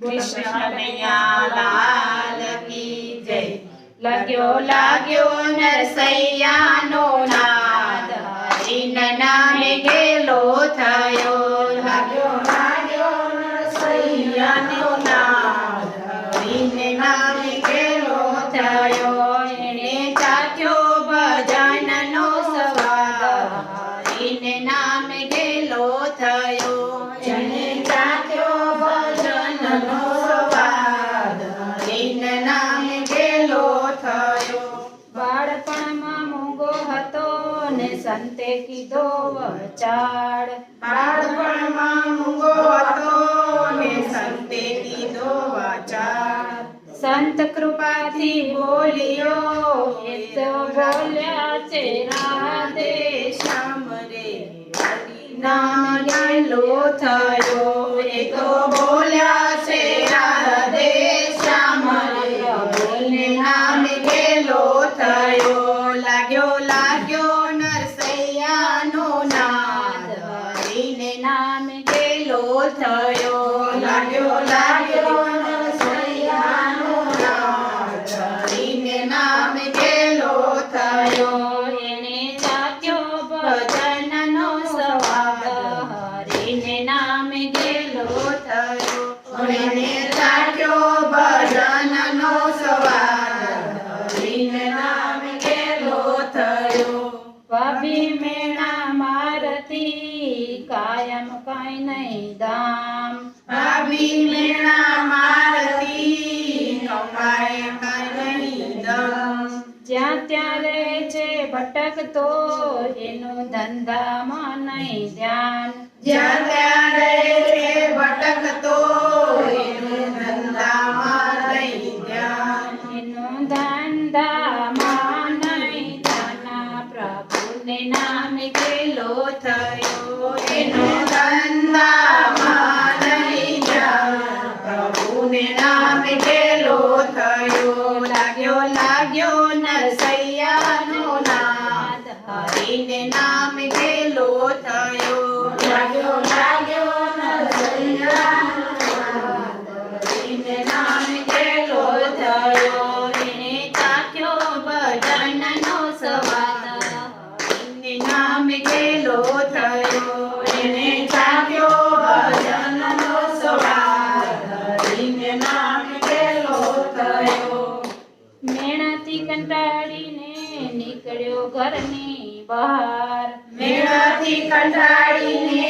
કૃષ્ણ કનૈયા લાલ કી જય। લાગ્યો લાગ્યો નરસૈયાનો નાદ, હરિના નામે ગેલો થયો। લાગ્યો લાગ્યો નરસૈયાનો નાદ, હરિને નામે ગેલો થયો। એણે ચાખ્યો ભજનનો સ્વાદ, હરિને નામે ગેલો થયો। એણે ચાખ્યો ભજનનો સ્વાદ, હરિને નામે ગેલો થયો। બાળપણમાં મૂંગો હતો ને સંતે કીધો વચાળ, બાળપણમાં મૂંગો હતો ને સંતે કીધો વચાળ। સંત કૃપાથી બોલ્યો એ તો બોલ્યા છે રાધે શ્યામ રે, નામ ગેલો થયો। એ તો બોલ્યા છે રાધે શ્યામ રે, બોલને નામ ગેલો થયો। લાગ્યો લાગ્યો નરસૈયાનો નાદ, હરિને નામ ગેલો થયો। લાગ્યો લાગ્યો નરસૈયાનો નાદ, હરિને નામ ગેલો થયો। એણે ચાખ્યો ભજનનો સ્વાદ, હરિને નામ ગેલો થયો। એણે ચાખ્યો ભજનનો સ્વાદ, હરિને નામ ગેલો થયો। ભાભી મેણા મારતી કાયમ કાંઈ નહીં દામ, ભાભી મેણા મારતી કમાય કાંઈ નહીં દામ। જ્યાં ત્યાં રહે છે ભટકતો એનું ધંધામાં નહીં ધ્યાન, જ્યાં ત્યાં રહે છે ભટકતો એનું ધંધામાં નહીં ધ્યાન। એનું ધંધામાં નહીં ધ્યાન, પ્રભુને નામે ગેલો થયો। એનું ધંધામાં નહીં ધ્યાન, પ્રભુને નામે ગેલો થયો। લાગ્યો લાગ્યો નરસૈયાનો નાદ, હરિને નામ ગેલો થયો। લાગ્યો લાગ્યો નરસૈયાનો નાદ, હરિને નામ ગેલો થયો। એણે ચાખ્યો ભજનનો સ્વાદ, હરિને નામ ગેલો થયો। એણે ચાખ્યો ભજનનો સ્વાદ, હરિને નામ ગેલો થયો। મેણાથી કંટાળીને નીકળ્યો ઘરની બહાર, મેણાથી કંટાળીને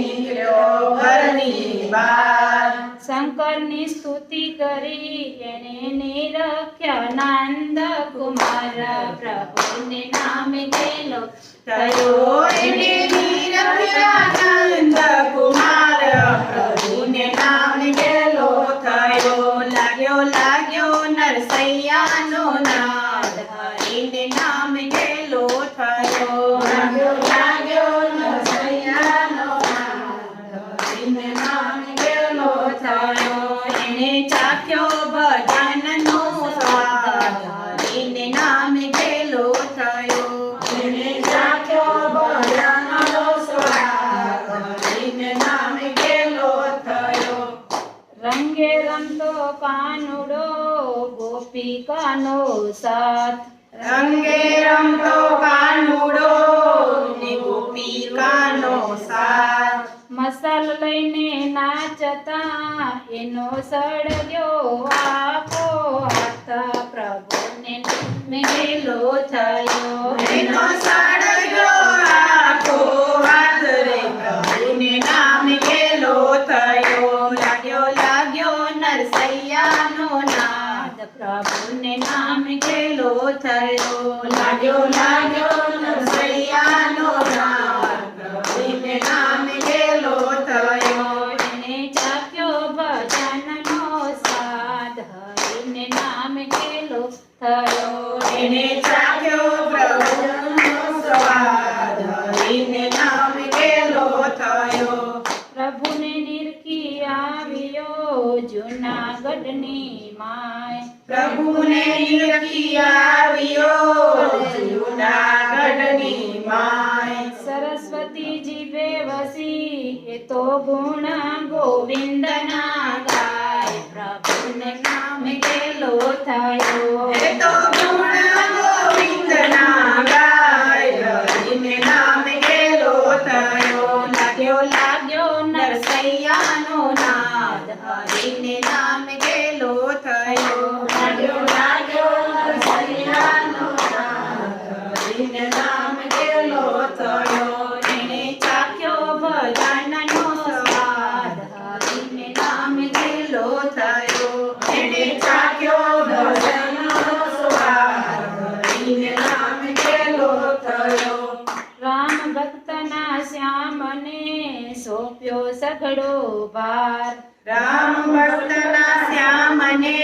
નીકળ્યો ઘરની બહાર। શંકરની સ્તુતિ કરી એણે નિરખ્યા નંદ કુમાર, પ્રભુને નામે ગેલો થયો। એણે નિરખ્યા નંદ કુમાર, પ્રભુને નામે ગેલો થયો। લાગ્યો લાગ્યો નરસૈયાનો નાદ, હરિને નામ ગેલો થયો। લાગ્યો લાગ્યો નરસૈયાનો નાદ, હરિને નામ ગેલો થયો। એણે ચાખ્યો ભજનનો સ્વાદ, હરિને નામ ગેલો થયો। એણે ચાખ્યો ભજનનો સ્વાદ, હરિને નામ ગેલો થયો। રંગે રમતો કાનુડો ગોપિકાનો સાથ, રંગે રમતો કાનુડો ને ગોપિકાનો સાથ। મસાલ લઈને નાચતા એનો સળગ્યો આખો હાથ, પ્રભુને નામે ગેલો થયો। એનો સળગ્યો આખો હાથ રે, પ્રભુને નામે ગેલો થયો। લાગ્યો લાગ્યો નરસૈયાનો નાદ, પ્રભુને નામે ગેલો થયો। લાગ્યો લાગ્યો નરસૈયાનો નાદ, પ્રભુને નામે ગેલો થયો। એણે ચાખ્યો ભજનનો સ્વાદ, હરિને નામે ગેલો થયો। એણે ચાખ્યો ભજનનો સ્વાદ, હરિને નામે ગેલો થયો। પ્રભુને નિરખી આવ્યો જૂનાગઢની માય, પ્રભુને નિરખી આવ્યો જૂનાગઢની માય। સરસ્વતીજી બેવસી એ તો ગુણ ગોવિંદના ગાય, થયો. એ તો ગુણ ગોવિંદના ગાય હરિને નામ ગેલો થયો. લાગ્યો લાગ્યો નરસૈયાનો નાદ હરિને નામ ગેલો થયો. લાગ્યો લાગ્યો નરસૈયાનો નાદ હરિને નામ ગેલો થયો. એણે ચાખ્યો ભજનનો સ્વાદ હરિને નામ ગેલો થયો. એણે ચાખ્યો ભજનનો સ્વાદ હરિને નામ ગેલો થયો. રામ ભક્તના શ્યામને સોંપ્યો સઘળો ભાર. રામ ભક્તના શ્યામને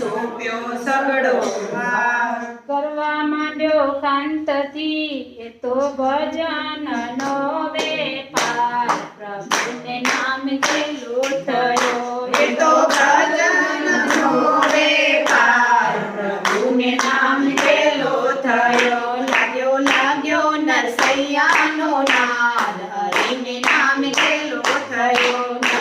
સોંપ્યો સગડો ભાર. કરવા માંડ્યો કાંતથી એ તો ભજનનો વેપાર. પ્રભુને નામ ગેલો થયો. એ તો ભજનનો વેપાર. પ્રભુને નામ ગેલો થયો. લાગ્યો લાગ્યો નરસૈયાનો નાદ હરિને નામ ગેલો થયો.